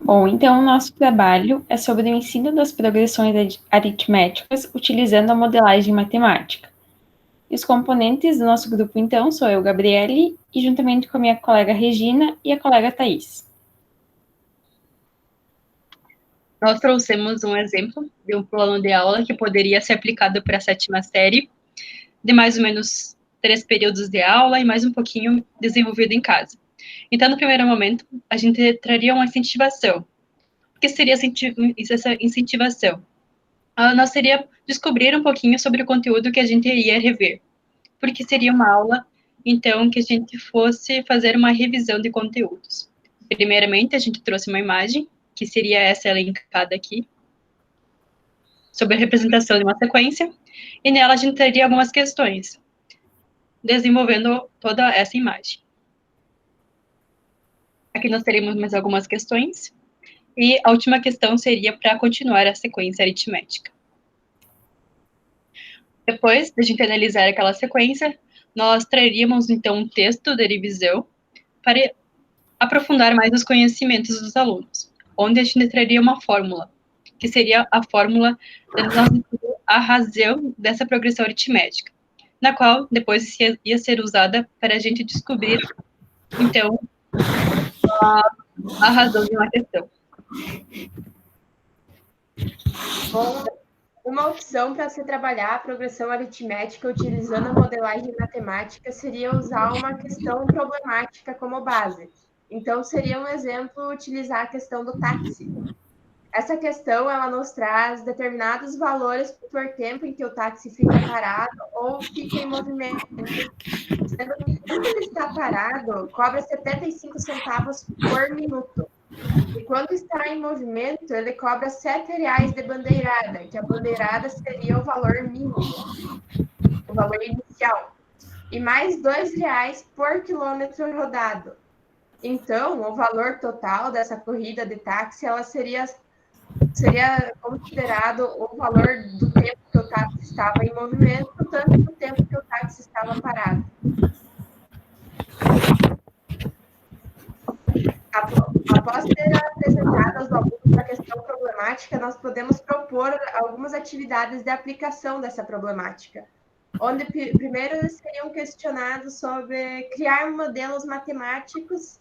Bom, então o nosso trabalho é sobre o ensino das progressões aritméticas utilizando a modelagem matemática. E os componentes do nosso grupo, então, sou eu, Gabriele, e juntamente com a minha colega Regina e a colega Thaís. Nós trouxemos um exemplo de um plano de aula que poderia ser aplicado para a 7ª série, de mais ou menos 3 períodos de aula e mais um pouquinho desenvolvido em casa. Então, no primeiro momento, a gente traria uma incentivação. O que seria essa incentivação? Nós seria descobrir um pouquinho sobre o conteúdo que a gente iria rever, porque seria uma aula, então, que a gente fosse fazer uma revisão de conteúdos. Primeiramente, a gente trouxe uma imagem, que seria essa elencada aqui, sobre a representação de uma sequência, e nela a gente teria algumas questões, desenvolvendo toda essa imagem. Aqui nós teremos mais algumas questões, e a última questão seria para continuar a sequência aritmética. Depois de a gente analisar aquela sequência, nós traríamos, então, um texto de revisão para aprofundar mais os conhecimentos dos alunos, onde a gente traria uma fórmula, que seria a fórmula a razão dessa progressão aritmética, na qual depois ia ser usada para a gente descobrir, então, a razão de uma questão. Bom, uma opção para se trabalhar a progressão aritmética utilizando a modelagem matemática seria usar uma questão problemática como base. Então, seria um exemplo utilizar a questão do táxi. Essa questão, ela nos traz determinados valores por tempo em que o táxi fica parado ou fica em movimento. Sendo que quando ele está parado, cobra 75 centavos por minuto. E quando está em movimento, ele cobra R$ 7 de bandeirada, que a bandeirada seria o valor mínimo, o valor inicial. E mais R$ 2 por quilômetro rodado. Então, o valor total dessa corrida de táxi, ela seria considerado o valor do tempo que o táxi estava em movimento, tanto do tempo que o táxi estava parado. Após ter apresentado aos alunos a questão problemática, nós podemos propor algumas atividades de aplicação dessa problemática, onde primeiro eles seriam questionados sobre criar modelos matemáticos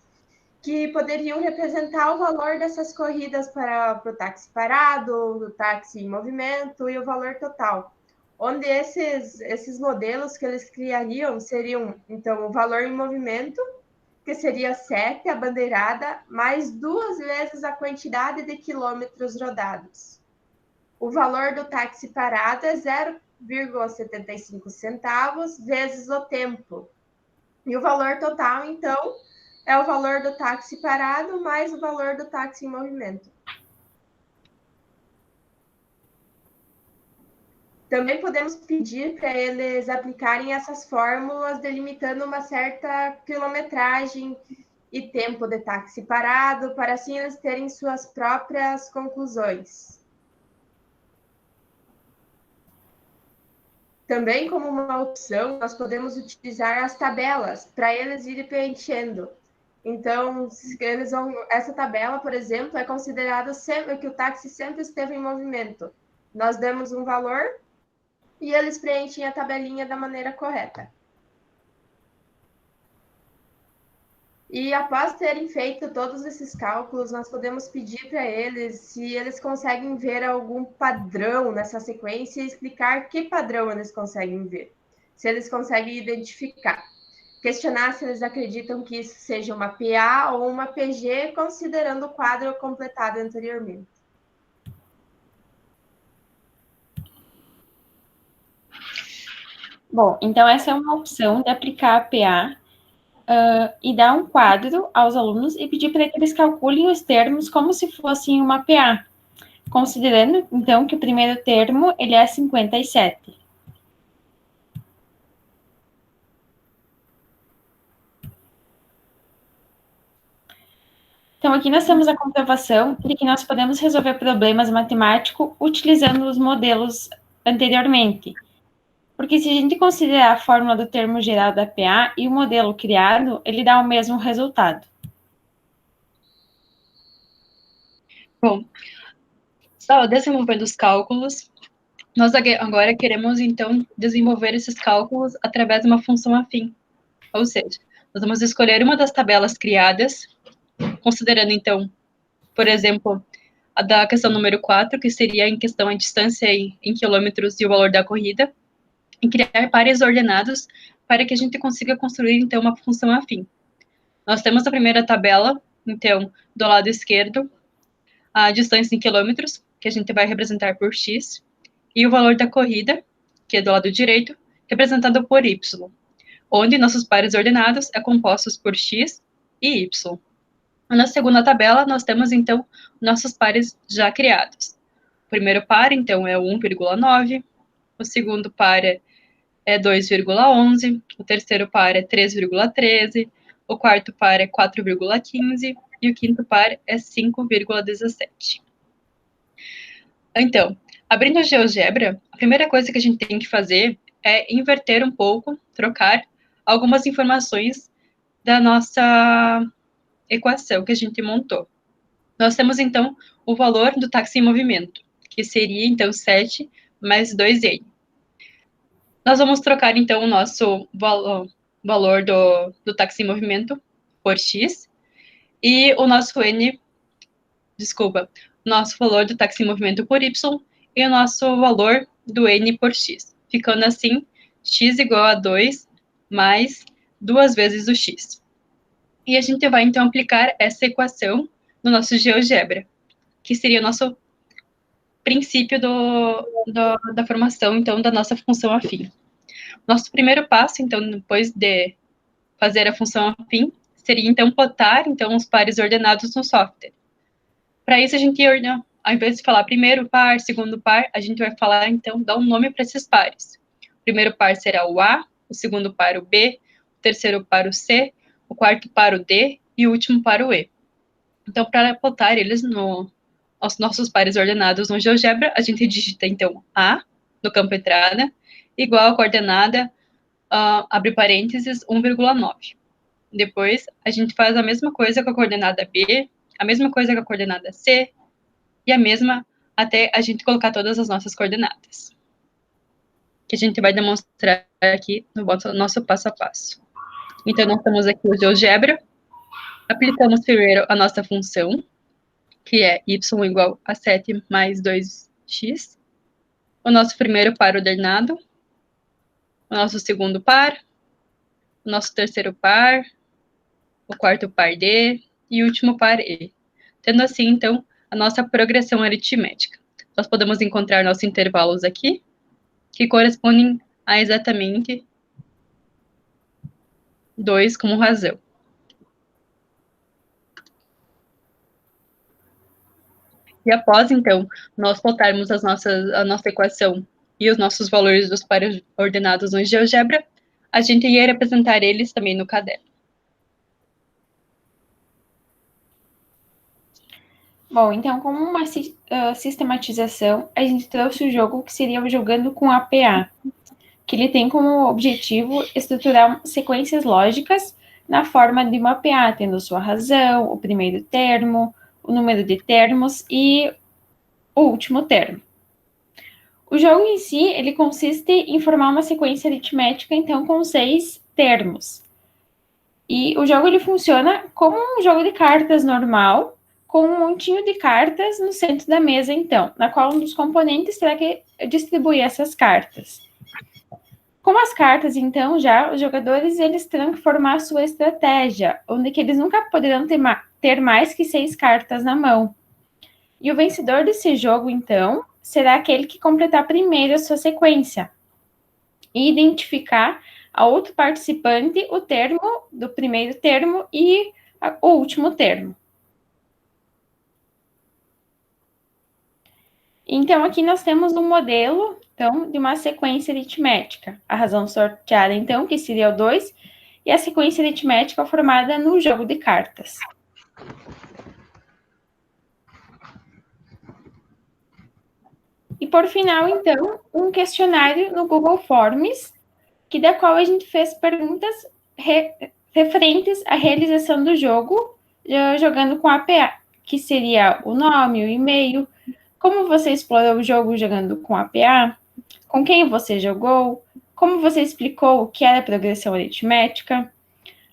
que poderiam representar o valor dessas corridas para o táxi parado, o táxi em movimento e o valor total. Onde esses modelos que eles criariam seriam, então, o valor em movimento, que seria 7, a bandeirada, mais 2 vezes a quantidade de quilômetros rodados. O valor do táxi parado é 0,75 centavos vezes o tempo. E o valor total, então, é o valor do táxi parado mais o valor do táxi em movimento. Também podemos pedir para eles aplicarem essas fórmulas delimitando uma certa quilometragem e tempo de táxi parado, para assim eles terem suas próprias conclusões. Também, como uma opção, nós podemos utilizar as tabelas para eles irem preenchendo. Então, essa tabela, por exemplo, é considerada sempre que o táxi sempre esteve em movimento. Nós damos um valor e eles preenchem a tabelinha da maneira correta. E após terem feito todos esses cálculos, nós podemos pedir para eles se eles conseguem ver algum padrão nessa sequência e explicar que padrão eles conseguem ver, se eles conseguem identificar. Questionar se eles acreditam que isso seja uma PA ou uma PG, considerando o quadro completado anteriormente. Bom, então essa é uma opção de aplicar a PA e dar um quadro aos alunos e pedir para que eles calculem os termos como se fossem uma PA, considerando, então, que o primeiro termo ele é 57. Então, aqui nós temos a comprovação de que nós podemos resolver problemas matemáticos utilizando os modelos anteriormente. Porque se a gente considerar a fórmula do termo geral da PA e o modelo criado, ele dá o mesmo resultado. Bom, só desenvolvendo os cálculos, nós agora queremos, então, desenvolver esses cálculos através de uma função afim. Ou seja, nós vamos escolher uma das tabelas criadas, considerando, então, por exemplo, a da questão número 4, que seria em questão a distância em quilômetros e o valor da corrida, e criar pares ordenados para que a gente consiga construir, então, uma função afim. Nós temos a primeira tabela, então, do lado esquerdo, a distância em quilômetros, que a gente vai representar por x, e o valor da corrida, que é do lado direito, representado por y, onde nossos pares ordenados é compostos por x e y. Na segunda tabela, nós temos, então, nossos pares já criados. O primeiro par, então, é 1,9, o segundo par é 2,11, o terceiro par é 3,13, o quarto par é 4,15 e o quinto par é 5,17. Então, abrindo a GeoGebra, a primeira coisa que a gente tem que fazer é inverter um pouco, trocar algumas informações da nossa equação que a gente montou. Nós temos, então, o valor do táxi em movimento, que seria, então, 7 mais 2n. Nós vamos trocar, então, o nosso valor do táxi em movimento por x, e o nosso nosso valor do táxi em movimento por y, e o nosso valor do n por x, ficando assim, x igual a 2 mais 2 vezes o x. E a gente vai, então, aplicar essa equação no nosso GeoGebra, que seria o nosso princípio da formação, então, da nossa função afim. Nosso primeiro passo, então, depois de fazer a função afim, seria, então, plotar, então, os pares ordenados no software. Para isso, a gente, ao invés de falar primeiro par, segundo par, a gente vai falar, então, dar um nome para esses pares. O primeiro par será o A, o segundo par o B, o terceiro par o C, o quarto par o D e o último par o E. Então, para plotar eles os nossos pares ordenados no GeoGebra, a gente digita, então, A, no campo entrada, igual a coordenada, abre parênteses, 1,9. Depois, a gente faz a mesma coisa com a coordenada B, a mesma coisa com a coordenada C, e a mesma até a gente colocar todas as nossas coordenadas, que a gente vai demonstrar aqui no nosso passo a passo. Então, nós temos aqui o GeoGebra, aplicamos primeiro a nossa função, que é y igual a 7 mais 2x, o nosso primeiro par ordenado, o nosso segundo par, o nosso terceiro par, o quarto par D e o último par E. Tendo assim, então, a nossa progressão aritmética. Nós podemos encontrar nossos intervalos aqui, que correspondem a exatamente 2 como razão. E após, então, nós plotarmos a nossa equação e os nossos valores dos pares ordenados no GeoGebra, a gente ia representar eles também no caderno. Bom, então, como uma sistematização, a gente trouxe o jogo que seria o Jogando com APA, que ele tem como objetivo estruturar sequências lógicas na forma de uma APA, tendo sua razão, o primeiro termo, o número de termos e o último termo. O jogo em si, ele consiste em formar uma sequência aritmética, então, com 6 termos. E o jogo, ele funciona como um jogo de cartas normal, com um montinho de cartas no centro da mesa, então, na qual um dos componentes terá que distribuir essas cartas. Com as cartas, então, já, os jogadores, eles terão que formar a sua estratégia, onde que eles nunca poderão ter mais que 6 cartas na mão. E o vencedor desse jogo, então, será aquele que completar primeiro a sua sequência e identificar a outro participante o termo do primeiro termo e o último termo. Então, aqui nós temos um modelo, então, de uma sequência aritmética. A razão sorteada, então, que seria o 2, e a sequência aritmética formada no jogo de cartas. E, por final, então, um questionário no Google Forms, da qual a gente fez perguntas referentes à realização do jogo, jogando com APA, que seria o nome, o e-mail, como você explorou o jogo jogando com APA, com quem você jogou, como você explicou o que era progressão aritmética,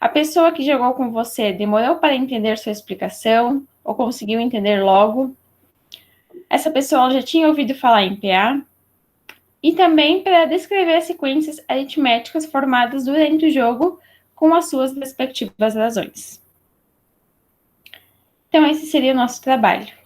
a pessoa que jogou com você demorou para entender sua explicação ou conseguiu entender logo, essa pessoa já tinha ouvido falar em PA, e também para descrever as sequências aritméticas formadas durante o jogo com as suas respectivas razões. Então, esse seria o nosso trabalho.